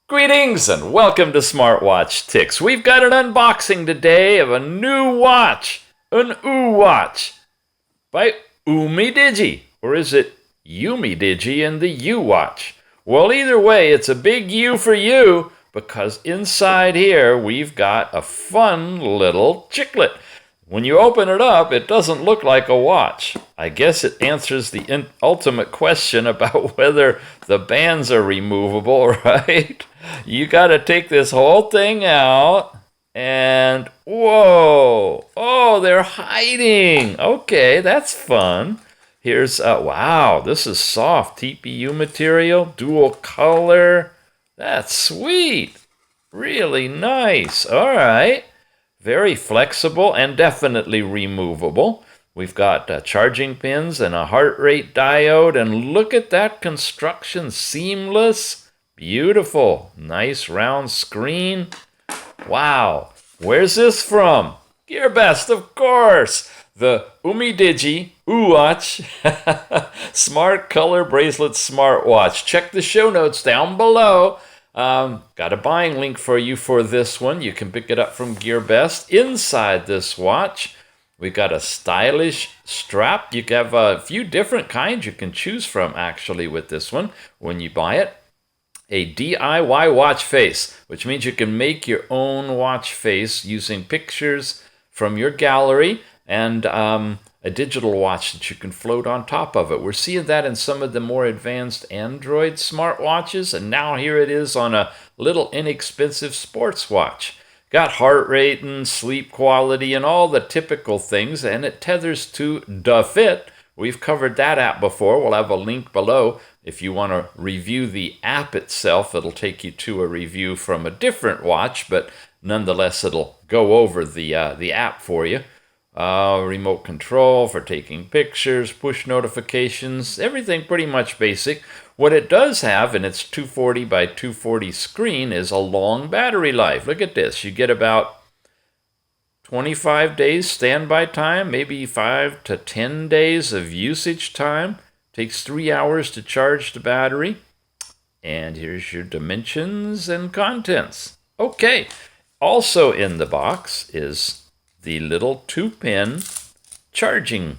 Greetings and welcome to Smartwatch Ticks. We've got an unboxing today of a new watch, an UWatch by UMIDIGI, or is it UMIDIGI and the UWatch? Well, either way, it's a big U for you because inside here we've got a fun little chiclet. When you open it up, it doesn't look like a watch. I guess it answers the ultimate question about whether the bands are removable, right? You got to take this whole thing out and whoa, oh, they're hiding. Okay, that's fun. Here's, wow, this is soft TPU material, dual color. That's sweet. Really nice. All right. Very flexible and definitely removable. We've got charging pins and a heart rate diode, and look at that construction, seamless, beautiful, nice round screen. Wow, where's this from? Gearbest, of course. The UMIDIGI UWatch Smart Color Bracelet Smartwatch. Check the show notes down below. Got a buying link for you for this one. You can pick it up from Gearbest. Inside this watch, we got a stylish strap. You have a few different kinds you can choose from actually with this one when you buy it. A DIY watch face, which means you can make your own watch face using pictures from your gallery and a digital watch that you can float on top of it. We're seeing that in some of the more advanced Android smartwatches, and now here it is on a little inexpensive sports watch. Got heart rate and sleep quality and all the typical things, and it tethers to DECRIPTION. We've covered that app before. We'll have a link below. If you want to review the app itself, it'll take you to a review from a different watch, but nonetheless, it'll go over the app for you. Remote control for taking pictures, push notifications, everything pretty much basic. What it does have in its 240 by 240 screen is a long battery life. Look at this. You get about 25 days standby time, maybe 5 to 10 days of usage time. Takes 3 hours to charge the battery. And here's your dimensions and contents. Okay. Also in the box is the little 2-pin charging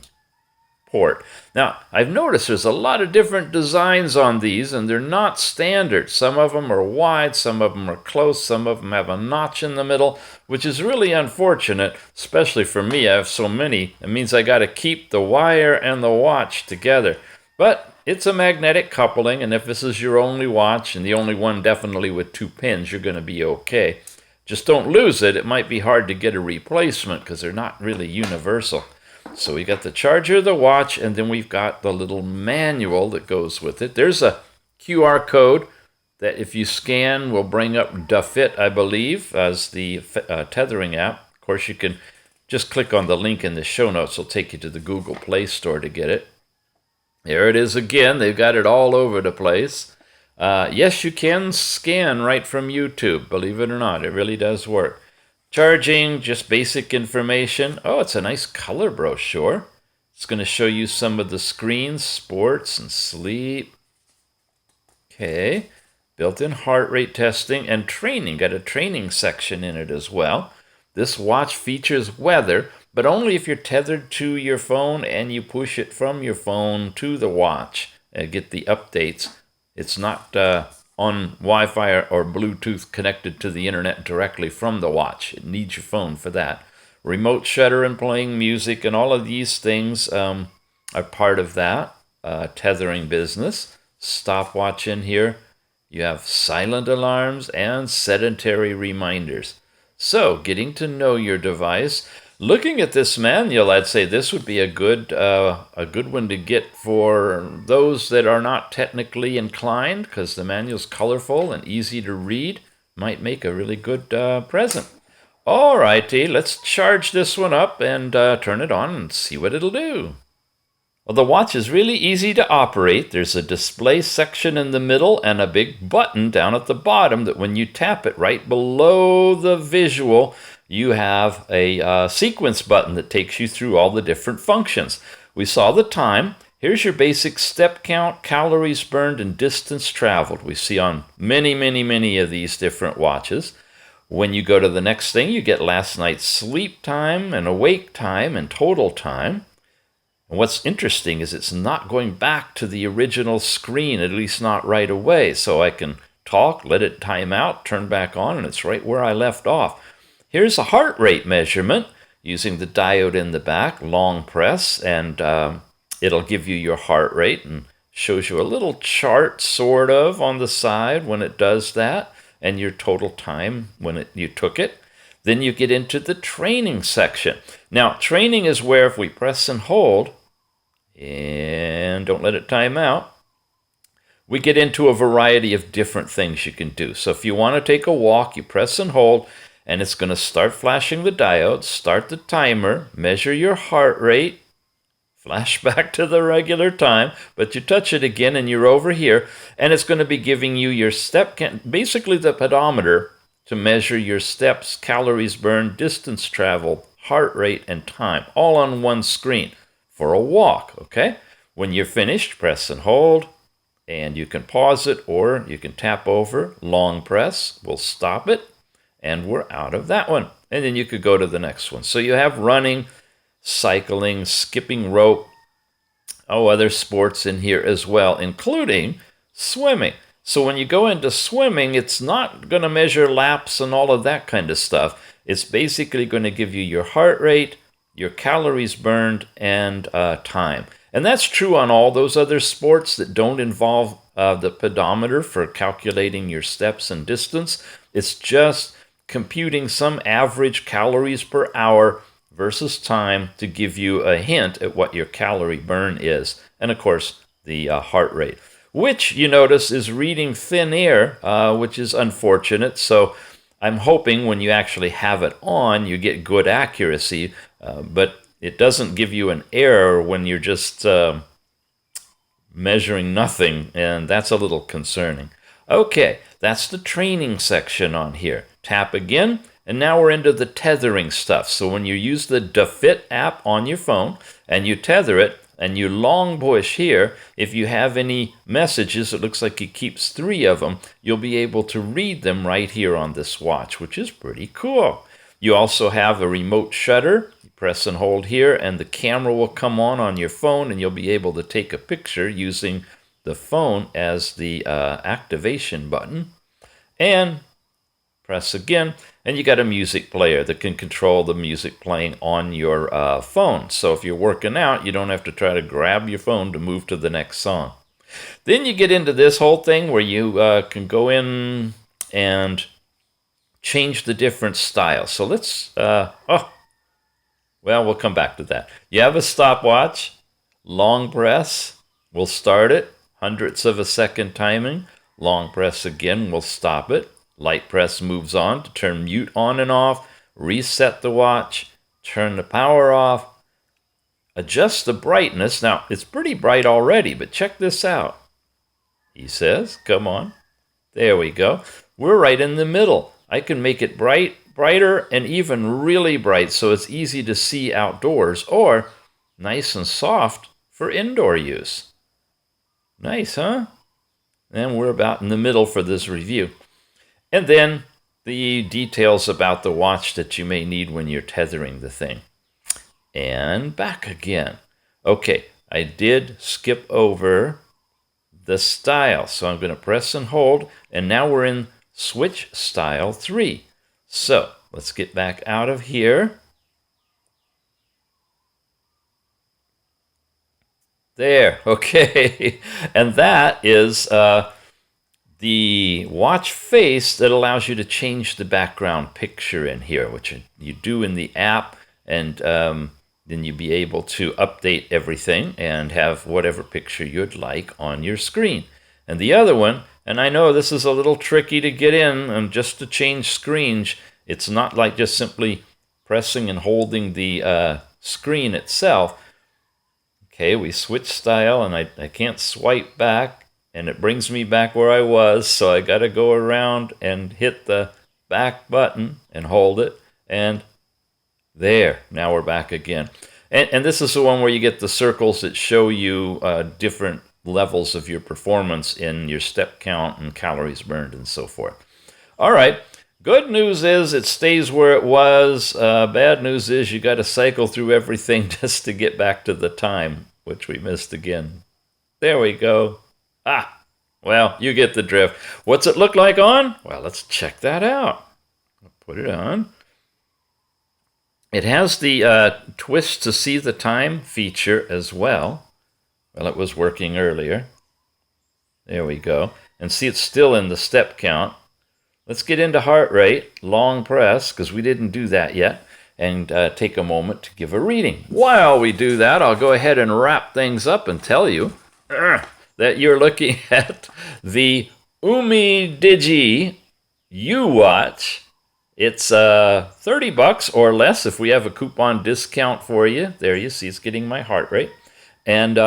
port. Now, I've noticed there's a lot of different designs on these, and they're not standard. Some of them are wide, some of them are close, some of them have a notch in the middle, which is really unfortunate, especially for me. I have so many. It means I got to keep the wire and the watch together. But it's a magnetic coupling, and if this is your only watch, and the only one definitely with 2 pins, you're going to be okay. Just don't lose it. It might be hard to get a replacement because they're not really universal. So we got the charger, the watch, and then we've got the little manual that goes with it. There's a QR code that if you scan will bring up DECRIPTION, I believe, as the tethering app. Of course, you can just click on the link in the show notes. It'll take you to the Google Play Store to get it. There it is again. They've got it all over the place. Yes, you can scan right from YouTube, believe it or not. It really does work. Charging, just basic information. Oh, it's a nice color brochure. It's going to show you some of the screens, sports and sleep. Okay. Built-in heart rate testing and training. Got a training section in it as well. This watch features weather, but only if you're tethered to your phone and you push it from your phone to the watch and get the updates. It's not on Wi-Fi or Bluetooth connected to the internet directly from the watch. It needs your phone for that. Remote shutter and playing music and all of these things are part of that tethering business. Stopwatch in here. You have silent alarms and sedentary reminders. So, getting to know your device. Looking at this manual, I'd say this would be a good one to get for those that are not technically inclined, because the manual's colorful and easy to read. Might make a really good present. Alrighty, let's charge this one up and turn it on and see what it'll do. Well, the watch is really easy to operate. There's a display section in the middle and a big button down at the bottom that when you tap it right below the visual, you have a sequence button that takes you through all the different functions. We saw the time. Here's your basic step count, calories burned, and distance traveled. We see on many, many, many of these different watches. When you go to the next thing, you get last night's sleep time and awake time and total time. And what's interesting is it's not going back to the original screen, at least not right away. So I can talk, let it time out, turn back on, and it's right where I left off. Here's a heart rate measurement using the diode in the back, long press, and it'll give you your heart rate and shows you a little chart sort of on the side when it does that, and your total time when you took it. Then you get into the training section. Now, training is where if we press and hold, and don't let it time out, we get into a variety of different things you can do. So if you want to take a walk, you press and hold, and it's going to start flashing the diode, start the timer, measure your heart rate, flash back to the regular time, but you touch it again and you're over here, and it's going to be giving you your step count, basically the pedometer to measure your steps, calories burned, distance traveled, heart rate, and time, all on one screen for a walk, okay? When you're finished, press and hold, and you can pause it or you can tap over, long press, we'll stop it, and we're out of that one. And then you could go to the next one. So you have running, cycling, skipping rope, other sports in here as well, including swimming. So when you go into swimming, it's not going to measure laps and all of that kind of stuff. It's basically going to give you your heart rate, your calories burned, and time. And that's true on all those other sports that don't involve the pedometer for calculating your steps and distance. It's just computing some average calories per hour versus time to give you a hint at what your calorie burn is. And of course, the heart rate, which you notice is reading thin air, which is unfortunate. So I'm hoping when you actually have it on, you get good accuracy, but it doesn't give you an error when you're just measuring nothing, and that's a little concerning. Okay, that's the training section on here. Tap again, and now we're into the tethering stuff. So when you use the DeFit app on your phone and you tether it and you long push here, if you have any messages, it looks like it keeps 3 of them, you'll be able to read them right here on this watch, which is pretty cool. You also have a remote shutter. You press and hold here, and the camera will come on your phone, and you'll be able to take a picture using the phone as the activation button. And press again, and you got a music player that can control the music playing on your phone. So if you're working out, you don't have to try to grab your phone to move to the next song. Then you get into this whole thing where you can go in and change the different styles. So let's, we'll come back to that. You have a stopwatch, long press, we'll start it, hundredths of a second timing, long press again, we'll stop it. Light press moves on to turn mute on and off, reset the watch, turn the power off, adjust the brightness. Now, it's pretty bright already, but check this out. He says, come on. There we go. We're right in the middle. I can make it brighter, and even really bright so it's easy to see outdoors, or nice and soft for indoor use. Nice, huh? And we're about in the middle for this review. And then the details about the watch that you may need when you're tethering the thing. And back again. Okay, I did skip over the style. So I'm going to press and hold. And now we're in switch style 3. So let's get back out of here. There, okay. And that is the watch face that allows you to change the background picture in here, which you do in the app, and then you'll be able to update everything and have whatever picture you'd like on your screen. And the other one, and I know this is a little tricky to get in, and just to change screens, it's not like just simply pressing and holding the screen itself. Okay, we switch style, and I can't swipe back. And it brings me back where I was, so I got to go around and hit the back button and hold it. And there, now we're back again. And this is the one where you get the circles that show you different levels of your performance in your step count and calories burned and so forth. All right. Good news is it stays where it was. Bad news is you got to cycle through everything just to get back to the time, which we missed again. There we go. Well, you get the drift. What's it look like on? Well, let's check that out. I'll put it on. It has the twist to see the time feature as well. Well, it was working earlier. There we go. And see, it's still in the step count. Let's get into heart rate, long press, because we didn't do that yet, and take a moment to give a reading. While we do that, I'll go ahead and wrap things up and tell you that you're looking at the UMIDIGI UWatch. It's $30 or less if we have a coupon discount for you. There you see it's getting my heart rate. And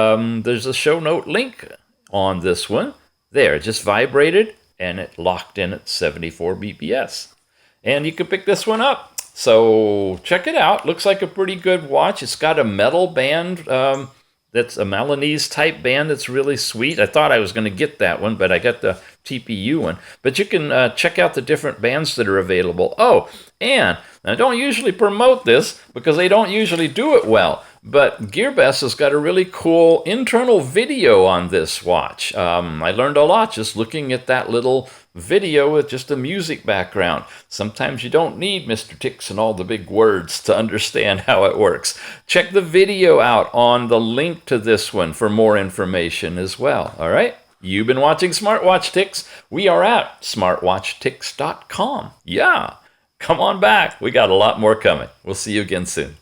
there's a show note link on this one. There, it just vibrated and it locked in at 74 BPS. And you can pick this one up. So check it out. Looks like a pretty good watch. It's got a metal band that's a Milanese type band that's really sweet. I thought I was going to get that one, but I got the TPU one. But you can check out the different bands that are available. Oh, and I don't usually promote this because they don't usually do it well. But Gearbest has got a really cool internal video on this watch. I learned a lot just looking at that little video with just a music background. Sometimes you don't need Mr. Ticks and all the big words to understand how it works. Check the video out on the link to this one for more information as well. All right? You've been watching Smartwatch Ticks. We are at smartwatchticks.com. Yeah, come on back. We got a lot more coming. We'll see you again soon.